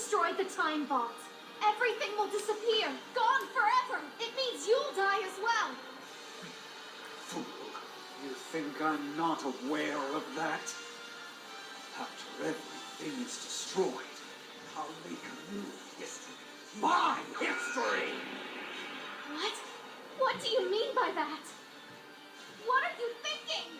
destroy the Time Vault. Everything will disappear, gone forever. It means you'll die as well. Fool, you think I'm not aware of that? After everything is destroyed, I'll make a new history. My history! What? What do you mean by that? What are you thinking?